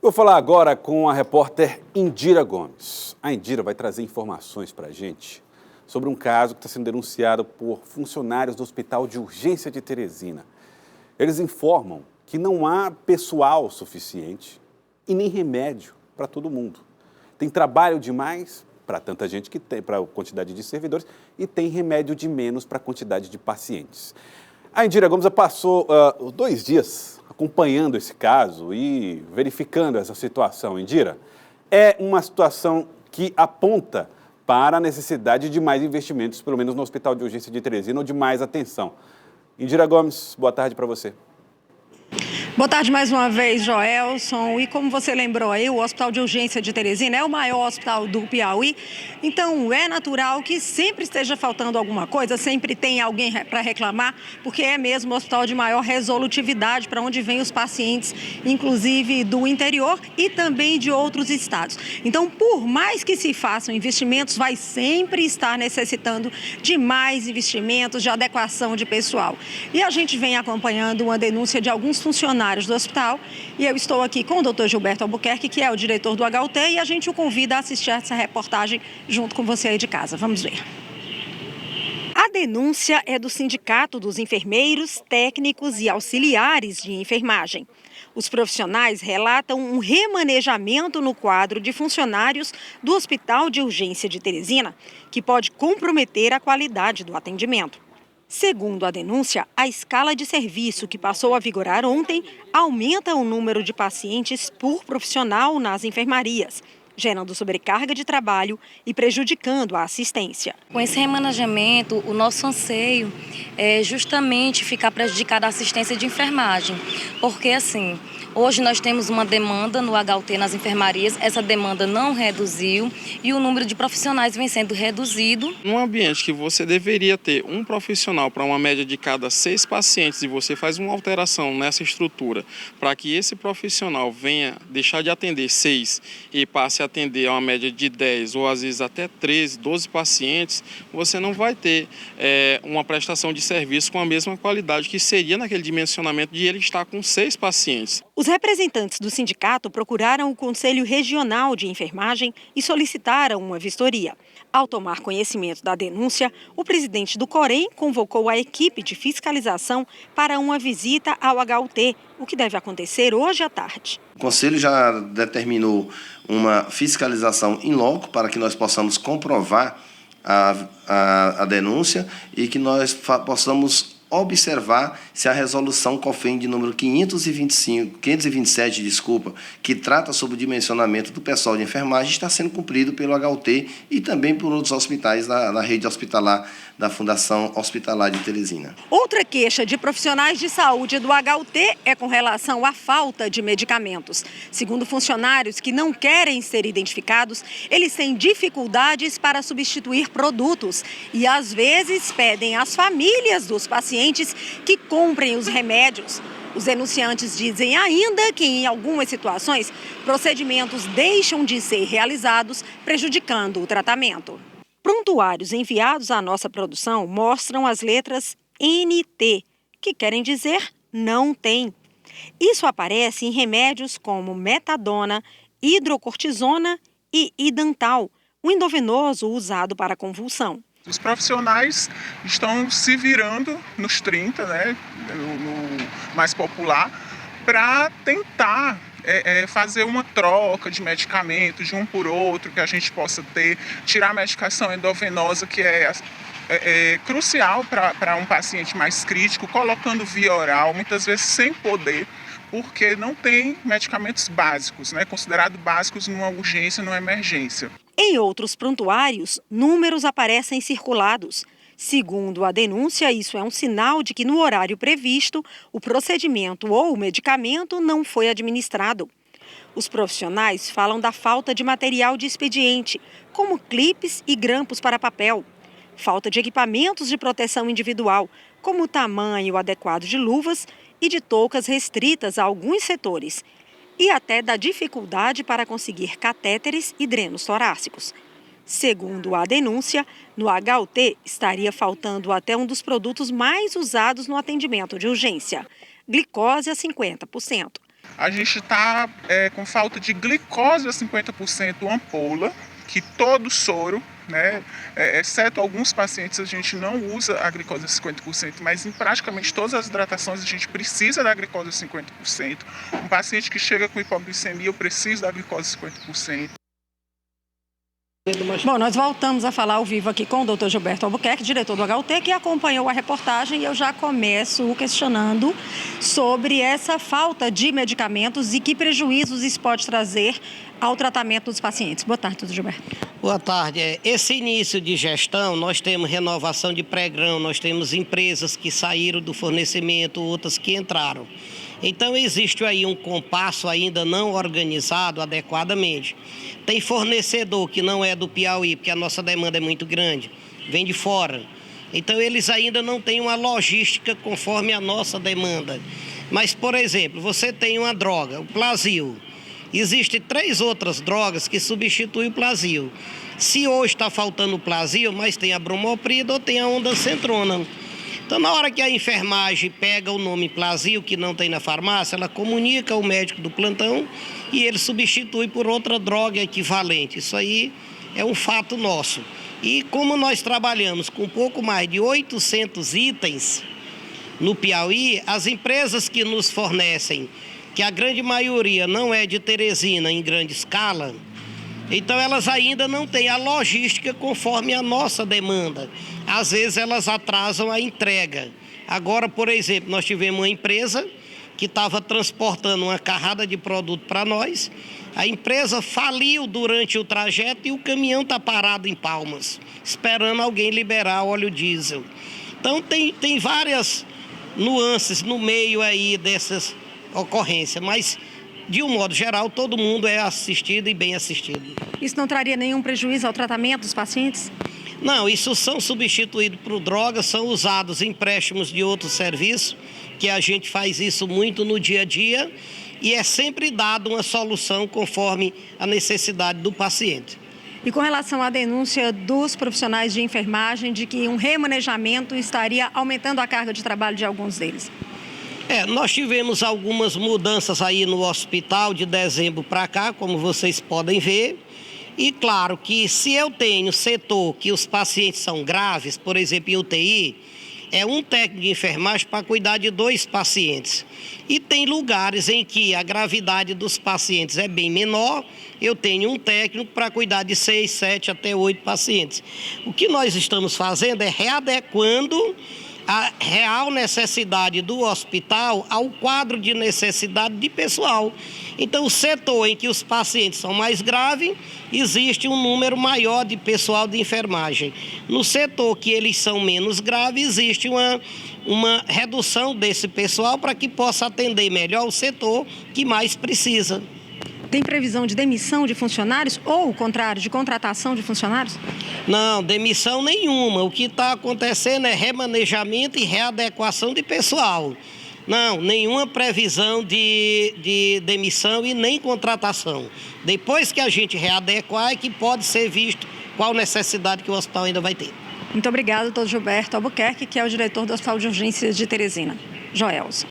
Vou falar agora com a repórter Indira Gomes. A Indira vai trazer informações para a gente sobre um caso que está sendo denunciado por funcionários do Hospital de Urgência de Teresina. Eles informam que não há pessoal suficiente e nem remédio para todo mundo. Tem trabalho demais para tanta gente que tem, para a quantidade de servidores, e tem remédio de menos para a quantidade de pacientes. A Indira Gomes passou 2 dias acompanhando esse caso e verificando essa situação. Indira, é uma situação que aponta para a necessidade de mais investimentos, pelo menos no Hospital de Urgência de Teresina, ou de mais atenção. Indira Gomes, boa tarde para você. Boa tarde mais uma vez, Joelson. E como você lembrou aí, o Hospital de Urgência de Teresina é o maior hospital do Piauí. Então, é natural que sempre esteja faltando alguma coisa, sempre tem alguém para reclamar, porque é mesmo o hospital de maior resolutividade para onde vêm os pacientes, inclusive do interior e também de outros estados. Então, por mais que se façam investimentos, vai sempre estar necessitando de mais investimentos, de adequação de pessoal. E a gente vem acompanhando uma denúncia de alguns funcionários do hospital, e eu estou aqui com o Dr. Gilberto Albuquerque, que é o diretor do HUT, e a gente o convida a assistir essa reportagem junto com você aí de casa. Vamos ver. A denúncia é do Sindicato dos Enfermeiros, Técnicos e Auxiliares de Enfermagem. Os profissionais relatam um remanejamento no quadro de funcionários do Hospital de Urgência de Teresina, que pode comprometer a qualidade do atendimento. Segundo a denúncia, a escala de serviço que passou a vigorar ontem aumenta o número de pacientes por profissional nas enfermarias, gerando sobrecarga de trabalho e prejudicando a assistência. Com esse remanejamento, o nosso anseio é justamente ficar prejudicada a assistência de enfermagem, porque assim, hoje nós temos uma demanda no HUT nas enfermarias, essa demanda não reduziu e o número de profissionais vem sendo reduzido. Num ambiente que você deveria ter um profissional para uma média de cada 6 pacientes e você faz uma alteração nessa estrutura para que esse profissional venha deixar de atender 6 e passe a atender a uma média de 10 ou às vezes até 13, 12 pacientes, você não vai ter uma prestação de serviço com a mesma qualidade que seria naquele dimensionamento de ele estar com 6 pacientes. Os representantes do sindicato procuraram o Conselho Regional de Enfermagem e solicitaram uma vistoria. Ao tomar conhecimento da denúncia, o presidente do Corém convocou a equipe de fiscalização para uma visita ao HUT, o que deve acontecer hoje à tarde. O Conselho já determinou uma fiscalização in loco para que nós possamos comprovar a denúncia e que nós possamos observar se a resolução COFEN de número 527, que trata sobre o dimensionamento do pessoal de enfermagem, está sendo cumprido pelo HUT e também por outros hospitais na rede hospitalar da Fundação Hospitalar de Teresina. Outra queixa de profissionais de saúde do HUT é com relação à falta de medicamentos. Segundo funcionários que não querem ser identificados, eles têm dificuldades para substituir produtos e às vezes pedem às famílias dos pacientes que comprem os remédios. Os denunciantes dizem ainda que, em algumas situações, procedimentos deixam de ser realizados, prejudicando o tratamento. Prontuários enviados à nossa produção mostram as letras NT, que querem dizer não tem. Isso aparece em remédios como metadona, hidrocortisona e idantal, um endovenoso usado para convulsão. Os profissionais estão se virando nos 30, no mais popular, para tentar fazer uma troca de medicamentos de um por outro, que a gente possa tirar a medicação endovenosa, que é crucial para um paciente mais crítico, colocando via oral, muitas vezes sem poder, porque não tem medicamentos básicos, considerados básicos numa urgência, numa emergência. Em outros prontuários, números aparecem circulados. Segundo a denúncia, isso é um sinal de que no horário previsto, o procedimento ou o medicamento não foi administrado. Os profissionais falam da falta de material de expediente, como clipes e grampos para papel. Falta de equipamentos de proteção individual, como o tamanho adequado de luvas e de toucas restritas a alguns setores. E até da dificuldade para conseguir catéteres e drenos torácicos. Segundo a denúncia, no HUT estaria faltando até um dos produtos mais usados no atendimento de urgência, glicose a 50%. A gente está com falta de glicose a 50% ampola, que todo soro, né, exceto alguns pacientes, a gente não usa a glicose a 50%, mas em praticamente todas as hidratações a gente precisa da glicose a 50%. Um paciente que chega com hipoglicemia, eu preciso da glicose a 50%. Bom, nós voltamos a falar ao vivo aqui com o Dr. Gilberto Albuquerque, diretor do HUT, que acompanhou a reportagem, e eu já começo questionando sobre essa falta de medicamentos e que prejuízos isso pode trazer ao tratamento dos pacientes. Boa tarde, doutor Gilberto. Boa tarde. Esse início de gestão, nós temos renovação de pré-grão, nós temos empresas que saíram do fornecimento, outras que entraram. Então, existe aí um compasso ainda não organizado adequadamente. Tem fornecedor que não é do Piauí, porque a nossa demanda é muito grande, vem de fora. Então, eles ainda não têm uma logística conforme a nossa demanda. Mas, por exemplo, você tem uma droga, o Plasil. Existem 3 outras drogas que substituem o Plasil. Se hoje está faltando o Plasil, mas tem a bromoprida ou tem a ondansetrona. Então, na hora que a enfermagem pega o nome Plasil, que não tem na farmácia, ela comunica ao médico do plantão e ele substitui por outra droga equivalente. Isso aí é um fato nosso. E como nós trabalhamos com pouco mais de 800 itens no Piauí, as empresas que nos fornecem, que a grande maioria não é de Teresina em grande escala, então elas ainda não têm a logística conforme a nossa demanda. Às vezes elas atrasam a entrega. Agora, por exemplo, nós tivemos uma empresa que estava transportando uma carrada de produto para nós. A empresa faliu durante o trajeto e o caminhão está parado em Palmas, esperando alguém liberar óleo diesel. Então tem várias nuances no meio aí dessas ocorrências, mas de um modo geral, todo mundo é assistido e bem assistido. Isso não traria nenhum prejuízo ao tratamento dos pacientes? Não, isso são substituídos por drogas, são usados empréstimos de outros serviços, que a gente faz isso muito no dia a dia, e é sempre dado uma solução conforme a necessidade do paciente. E com relação à denúncia dos profissionais de enfermagem de que um remanejamento estaria aumentando a carga de trabalho de alguns deles? Nós tivemos algumas mudanças aí no hospital de dezembro para cá, como vocês podem ver. E claro que se eu tenho setor que os pacientes são graves, por exemplo, em UTI, é um técnico de enfermagem para cuidar de 2 pacientes. E tem lugares em que a gravidade dos pacientes é bem menor, eu tenho um técnico para cuidar de 6, 7 até 8 pacientes. O que nós estamos fazendo é readequando a real necessidade do hospital ao quadro de necessidade de pessoal. Então, o setor em que os pacientes são mais graves, existe um número maior de pessoal de enfermagem. No setor que eles são menos graves, existe uma redução desse pessoal para que possa atender melhor o setor que mais precisa. Tem previsão de demissão de funcionários ou, o contrário, de contratação de funcionários? Não, demissão nenhuma. O que está acontecendo é remanejamento e readequação de pessoal. Não, nenhuma previsão de demissão e nem contratação. Depois que a gente readequar é que pode ser visto qual necessidade que o hospital ainda vai ter. Muito obrigada, doutor Gilberto Albuquerque, que é o diretor do Hospital de Urgências de Teresina. Joelson.